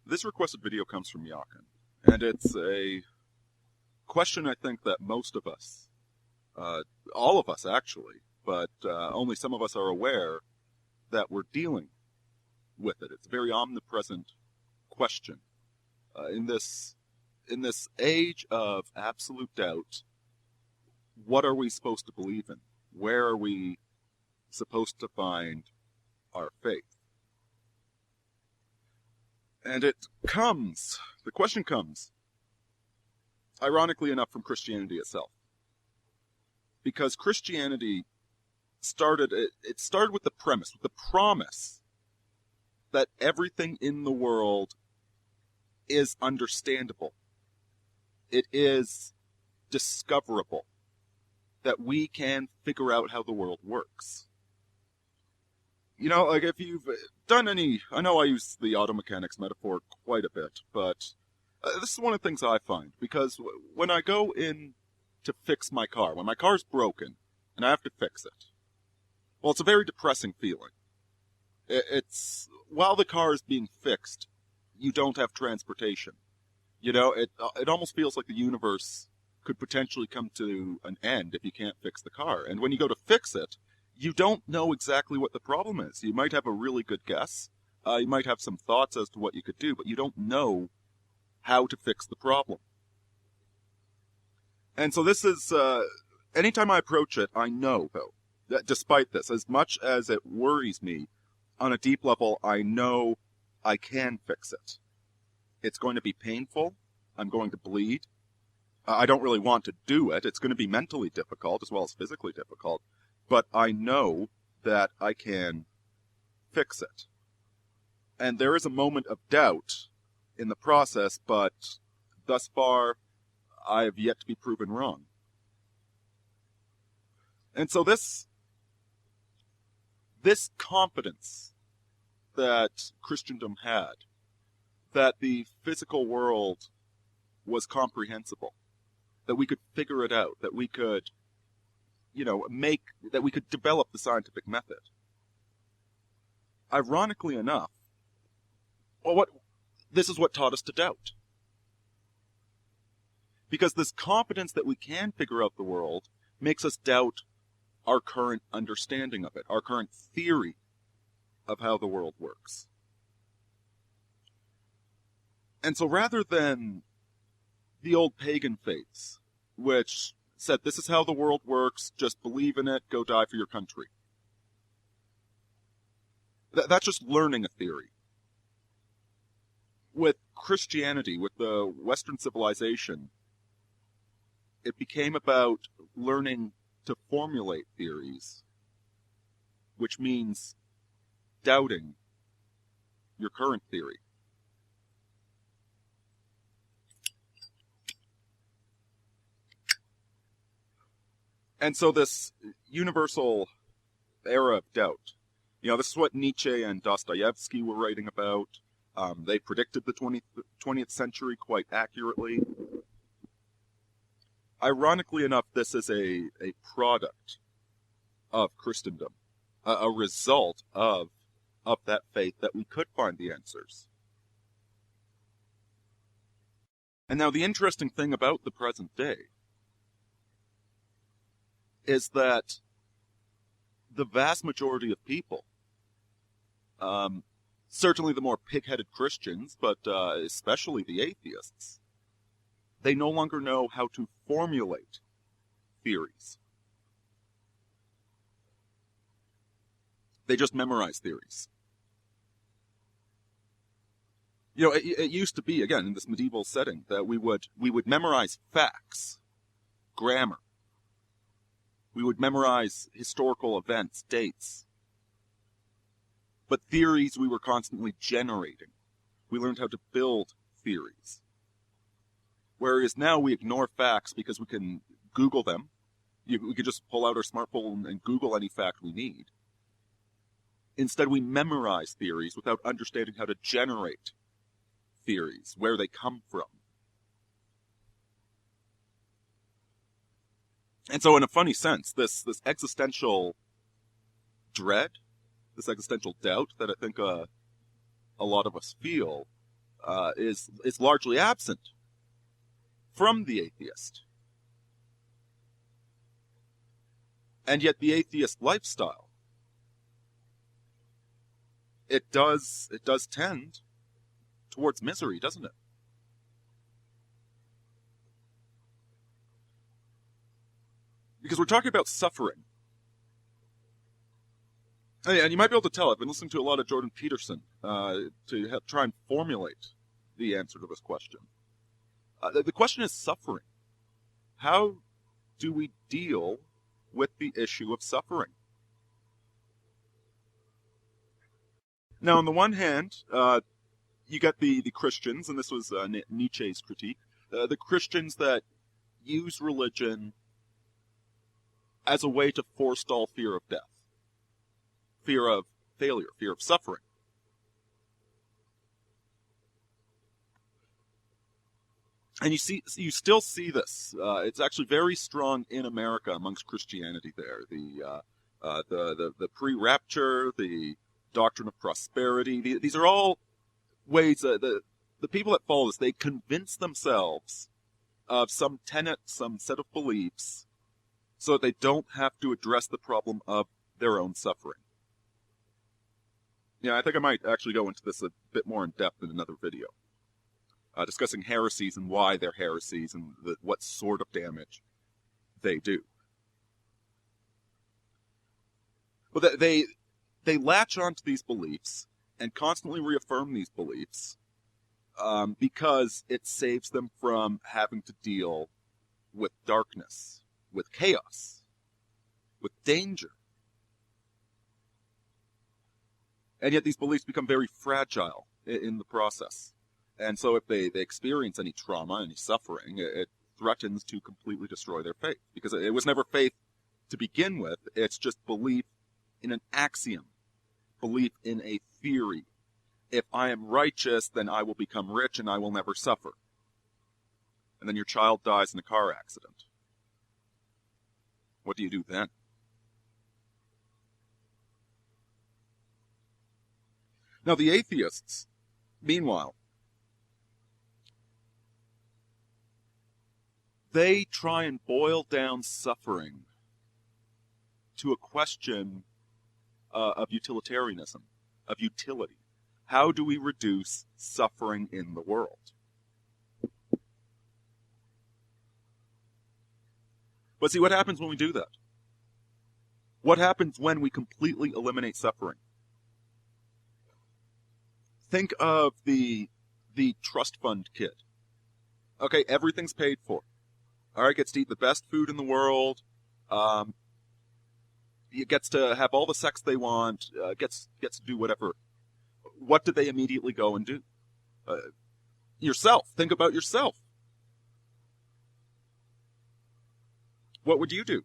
This requested video comes from Yakin, and it's a question I think that most of us, all of us actually, but only some of us are aware that we're dealing with it. It's a very omnipresent question. In this age of absolute doubt, what are we supposed to believe in? Where are we supposed to find our faith? And the question comes, ironically enough, from Christianity itself. Because Christianity started with the premise, with the promise that everything in the world is understandable. It is discoverable. That we can figure out how the world works. You know, like if you've done any... I know I use the auto mechanics metaphor quite a bit, but this is one of the things I find. Because when I go in to fix my car, when my car's broken, and I have to fix it, well, it's a very depressing feeling. While the car is being fixed, you don't have transportation. You know, it almost feels like the universe could potentially come to an end if you can't fix the car. And when you go to fix it, you don't know exactly what the problem is. You might have a really good guess. You might have some thoughts as to what you could do, but you don't know how to fix the problem. And so this is, anytime I approach it, I know, though, that despite this, as much as it worries me, on a deep level, I know I can fix it. It's going to be painful. I'm going to bleed. I don't really want to do it. It's going to be mentally difficult as well as physically difficult. But I know that I can fix it. And there is a moment of doubt in the process, but thus far, I have yet to be proven wrong. And so this confidence that Christendom had, that the physical world was comprehensible, that we could figure it out, that we could, that we could develop the scientific method. Ironically enough, this is what taught us to doubt. Because this confidence that we can figure out the world makes us doubt our current understanding of it, our current theory of how the world works. And so rather than the old pagan faiths, which said, this is how the world works, just believe in it, go die for your country. That's just learning a theory. With Christianity, with the Western civilization, it became about learning to formulate theories, which means doubting your current theory. And so this universal era of doubt, this is what Nietzsche and Dostoevsky were writing about. They predicted the 20th century quite accurately. Ironically enough, this is a product of Christendom, a result of that faith that we could find the answers. And now the interesting thing about the present day is that the vast majority of people, certainly the more pig-headed Christians, but especially the atheists, they no longer know how to formulate theories. They just memorize theories. It used to be, again, in this medieval setting, that we would memorize facts, grammar. We would memorize historical events, dates. But theories we were constantly generating. We learned how to build theories. Whereas now we ignore facts because we can Google them. We could just pull out our smartphone and Google any fact we need. Instead, we memorize theories without understanding how to generate theories, where they come from. And so in a funny sense, this existential dread, this existential doubt that I think a lot of us feel, is largely absent from the atheist. And yet the atheist lifestyle, it does tend towards misery, doesn't it? Because we're talking about suffering. And you might be able to tell, I've been listening to a lot of Jordan Peterson to try and formulate the answer to this question. The question is suffering. How do we deal with the issue of suffering? Now, on the one hand, you get the Christians, and this was Nietzsche's critique, the Christians that use religion as a way to forestall fear of death, fear of failure, fear of suffering. And you still see this. It's actually very strong in America amongst Christianity. There, the pre-rapture, the doctrine of prosperity. These are all ways the people that follow this, they convince themselves of some tenet, some set of beliefs, so that they don't have to address the problem of their own suffering. Yeah, I think I might actually go into this a bit more in depth in another video, discussing heresies and why they're heresies and what sort of damage they do. But they latch onto these beliefs and constantly reaffirm these beliefs because it saves them from having to deal with darkness, with chaos, with danger. And yet these beliefs become very fragile in the process. And so if they experience any trauma, any suffering, it threatens to completely destroy their faith. Because it was never faith to begin with, it's just belief in an axiom, belief in a theory. If I am righteous, then I will become rich and I will never suffer. And then your child dies in a car accident. What do you do then? Now the atheists, meanwhile, they try and boil down suffering to a question of utilitarianism, of utility. How do we reduce suffering in the world? But see, what happens when we do that? What happens when we completely eliminate suffering? Think of the trust fund kid. Okay, everything's paid for. All right, gets to eat the best food in the world. Gets to have all the sex they want. Gets to do whatever. What do they immediately go and do? Yourself. Think about yourself. What would you do?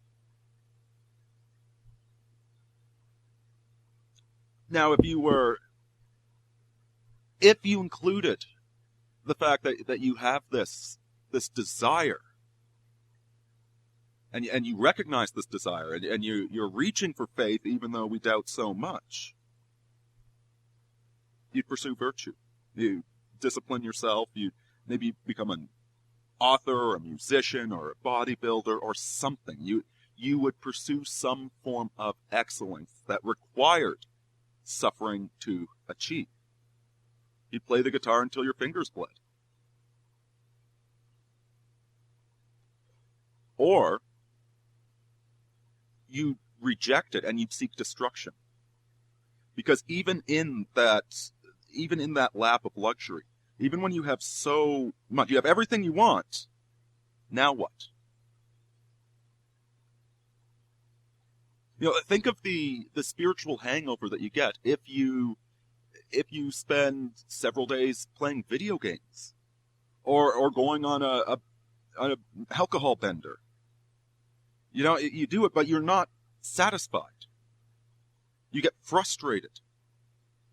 Now, if you included the fact that you have this desire, and you recognize this desire, and you're reaching for faith even though we doubt so much, you'd pursue virtue. You discipline yourself. You maybe become an author or a musician or a bodybuilder or something. You would pursue some form of excellence that required suffering to achieve. You'd play the guitar until your fingers bled. Or you reject it and you'd seek destruction. Because even in that lap of luxury, even when you have so much, you have everything you want, now what? Think of the spiritual hangover that you get if you spend several days playing video games, or going on a alcohol bender. You do it, but you're not satisfied. You get frustrated.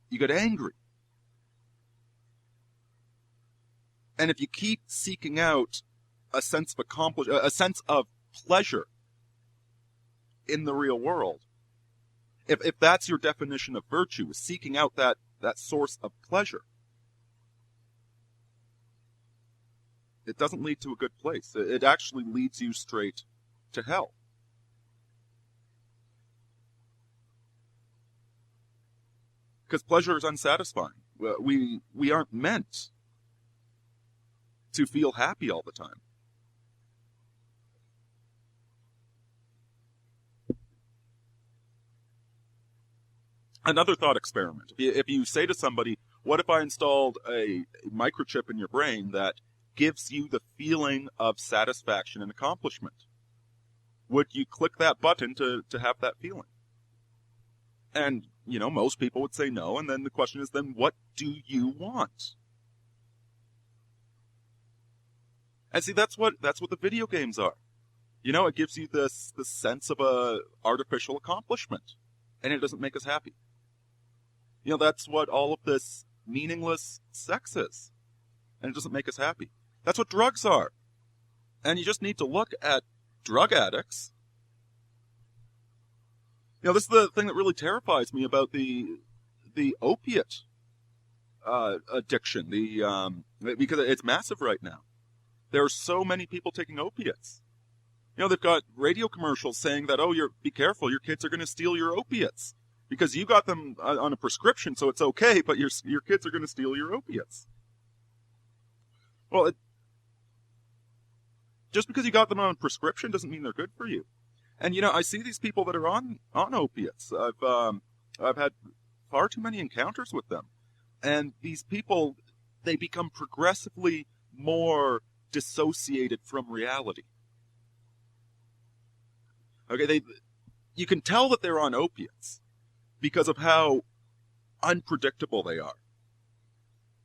You get angry. And if you keep seeking out a sense of a sense of pleasure in the real world, if that's your definition of virtue, is seeking out that source of pleasure, it doesn't lead to a good place. It actually leads you straight to hell. Because pleasure is unsatisfying. We aren't meant to feel happy all the time. Another thought experiment. If you say to somebody, what if I installed a microchip in your brain that gives you the feeling of satisfaction and accomplishment? Would you click that button to have that feeling? And, most people would say no, and then the question is, then what do you want? And see, that's what the video games are. It gives you this sense of a artificial accomplishment, and it doesn't make us happy. That's what all of this meaningless sex is, and it doesn't make us happy. That's what drugs are. And you just need to look at drug addicts. This is the thing that really terrifies me about the opiate addiction, because it's massive right now. There are so many people taking opiates. They've got radio commercials saying that, be careful, your kids are going to steal your opiates. Because you got them on a prescription, so it's okay, but your kids are going to steal your opiates. Well, just because you got them on a prescription doesn't mean they're good for you. And, I see these people that are on opiates. I've had far too many encounters with them. And these people, they become progressively more dissociated from reality. Okay, you can tell that they're on opiates because of how unpredictable they are.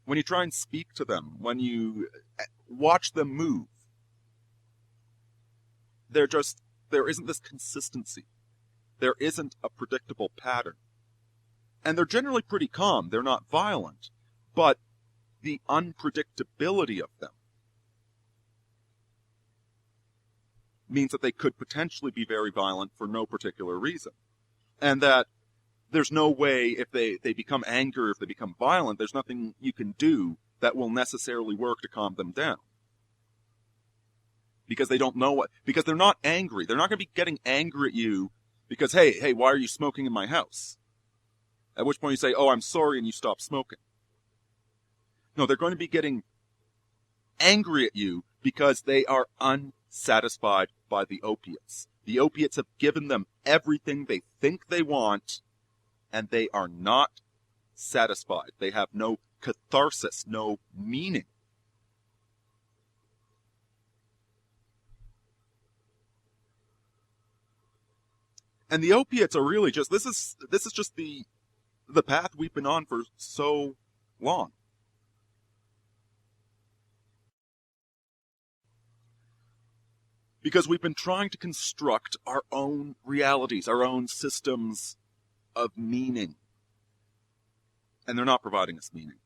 When you try and speak to them, when you watch them move, there isn't this consistency. There isn't a predictable pattern. And they're generally pretty calm. They're not violent. But the unpredictability of them means that they could potentially be very violent for no particular reason. And that there's no way, if they become angry, if they become violent, there's nothing you can do that will necessarily work to calm them down. Because they don't know because they're not angry. They're not going to be getting angry at you because, hey, why are you smoking in my house? At which point you say, I'm sorry, and you stop smoking. No, they're going to be getting angry at you because they are unsatisfied by the opiates. The opiates have given them everything they think they want, and they are not satisfied. They have no catharsis, no meaning. And the opiates are really just, this is just the path we've been on for so long. Because we've been trying to construct our own realities, our own systems of meaning. And they're not providing us meaning.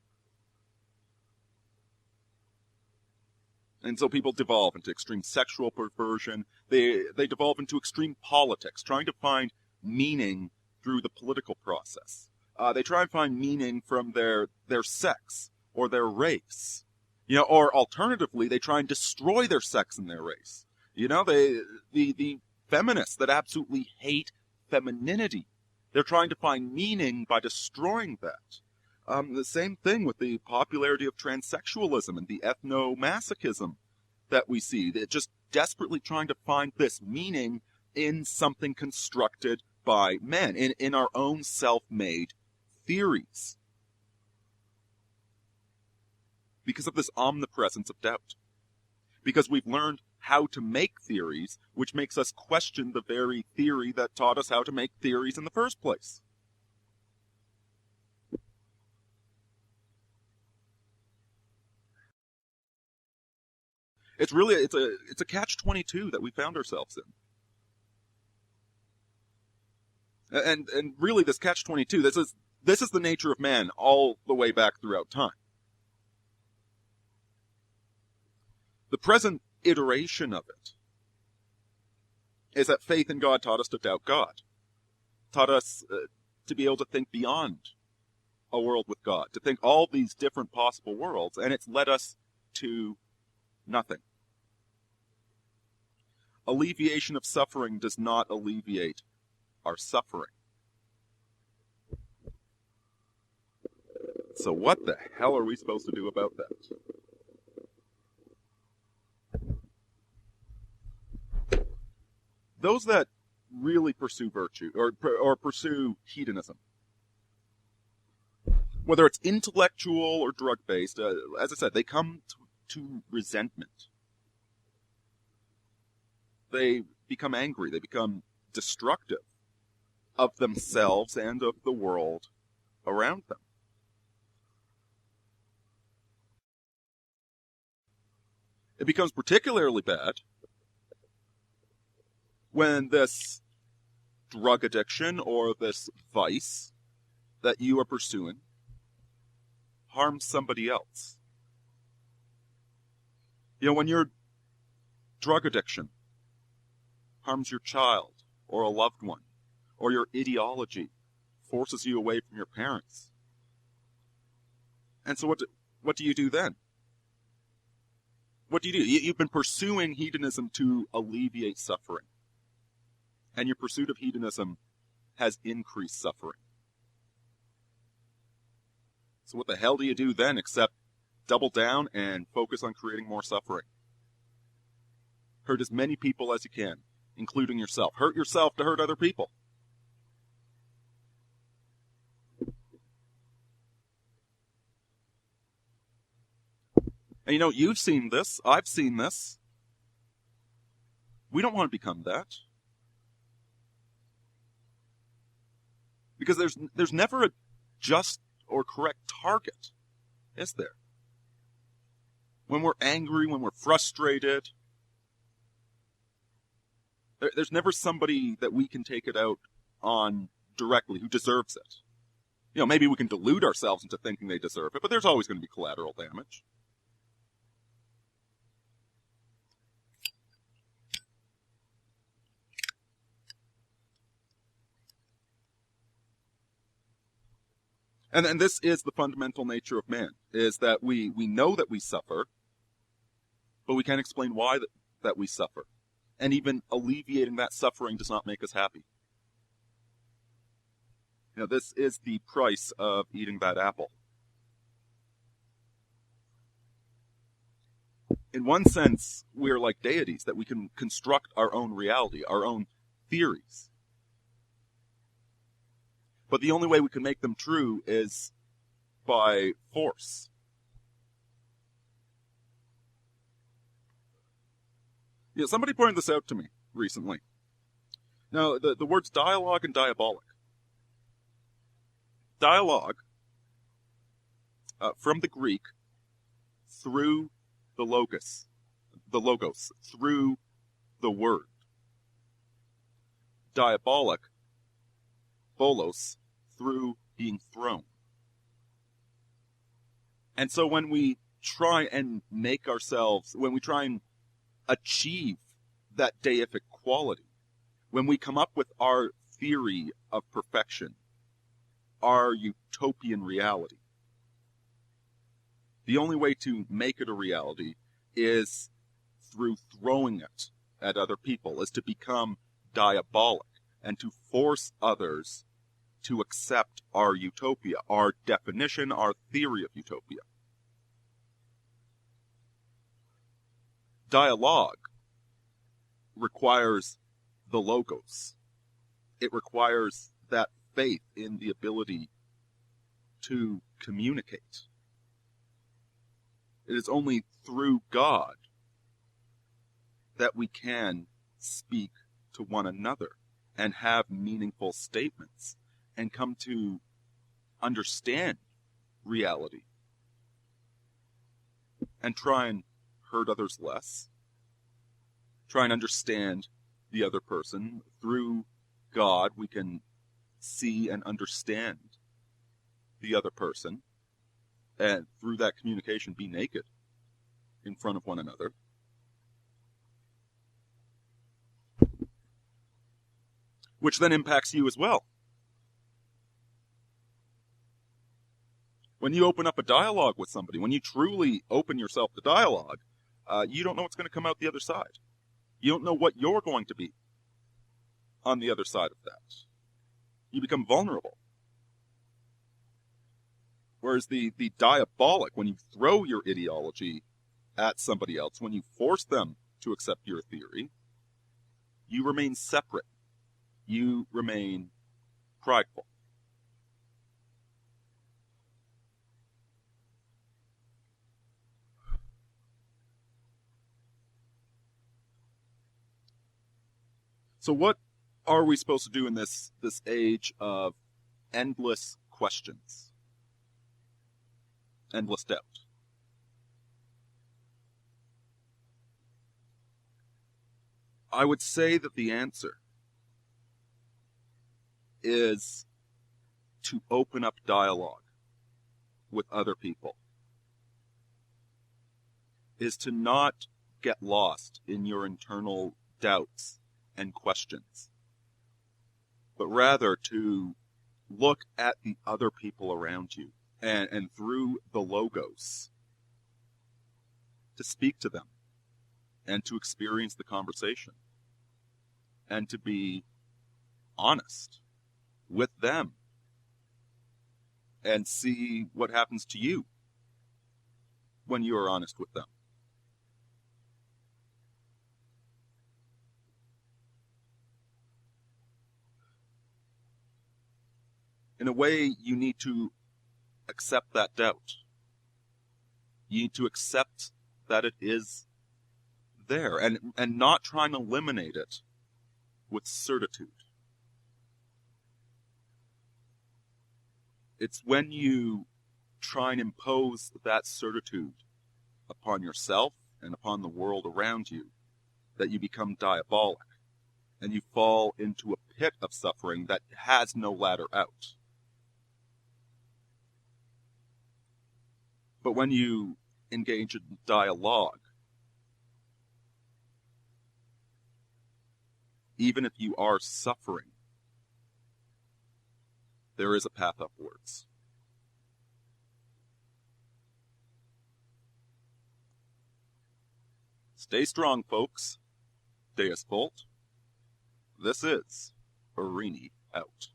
And so people devolve into extreme sexual perversion. They devolve into extreme politics, trying to find meaning through the political process. They try and find meaning from their sex or their race. Or alternatively, they try and destroy their sex and their race. The feminists that absolutely hate femininity, they're trying to find meaning by destroying that. The same thing with the popularity of transsexualism and the ethno-masochism that we see. They're just desperately trying to find this meaning in something constructed by men, in our own self-made theories. Because of this omnipresence of doubt. Because we've learned how to make theories, which makes us question the very theory that taught us how to make theories in the first place. It's really it's a catch-22 that we found ourselves in. And really this catch-22, this is the nature of man all the way back throughout time. The present iteration of it is that faith in God taught us to doubt God. Taught us to be able to think beyond a world with God, to think all these different possible worlds, and it's led us to Nothing. Alleviation of suffering does not alleviate our suffering. So what the hell are we supposed to do about that? Those that really pursue virtue or pursue hedonism, whether it's intellectual or drug-based, as I said, they come to resentment. They become angry. They become destructive of themselves and of the world around them. It becomes particularly bad when this drug addiction or this vice that you are pursuing harms somebody else. You know, when your drug addiction harms your child or a loved one, or your ideology forces you away from your parents. And so what do you do then? What do? You've been pursuing hedonism to alleviate suffering. And your pursuit of hedonism has increased suffering. So what the hell do you do then except double down and focus on creating more suffering? Hurt as many people as you can, including yourself. Hurt yourself to hurt other people. And you know, you've seen this. I've seen this. We don't want to become that. Because there's never a just or correct target, is there? When we're angry, when we're frustrated, there's never somebody that we can take it out on directly who deserves it. You know, maybe we can delude ourselves into thinking they deserve it, but there's always going to be collateral damage. And this is the fundamental nature of man, is that we know that we suffer, but we can't explain why that we suffer. And even alleviating that suffering does not make us happy. You know, this is the price of eating that apple. In one sense, we're like deities, that we can construct our own reality, our own theories. But the only way we can make them true is by force. You know, somebody pointed this out to me recently. Now, the words dialogue and diabolic. Dialogue, from the Greek, through the logos, through the word. Diabolic, bolos, through being thrown. And so when we try and make ourselves, when we try and achieve that deific quality, when we come up with our theory of perfection, our utopian reality, the only way to make it a reality is through throwing it at other people, is to become diabolic and to force others to accept our utopia, our definition, our theory of utopia. Dialogue requires the logos. It requires that faith in the ability to communicate. It is only through God that we can speak to one another and have meaningful statements and come to understand reality and try and hurt others less. Try and understand the other person. Through God, we can see and understand the other person, and through that communication be naked in front of one another. Which then impacts you as well. When you open up a dialogue with somebody, when you truly open yourself to dialogue, you don't know what's going to come out the other side. You don't know what you're going to be on the other side of that. You become vulnerable. Whereas the diabolic, when you throw your ideology at somebody else, when you force them to accept your theory, you remain separate. You remain prideful. So what are we supposed to do in this age of endless questions? Endless doubt. I would say that the answer is to open up dialogue with other people, is to not get lost in your internal doubts and questions, but rather to look at the other people around you and through the logos to speak to them and to experience the conversation and to be honest with them and see what happens to you when you are honest with them. In a way, you need to accept that doubt. You need to accept that it is there and not try and eliminate it with certitude. It's when you try and impose that certitude upon yourself and upon the world around you that you become diabolic and you fall into a pit of suffering that has no ladder out. But when you engage in dialogue, even if you are suffering, there is a path upwards. Stay strong, folks. Deus Volt. This is Aurini out.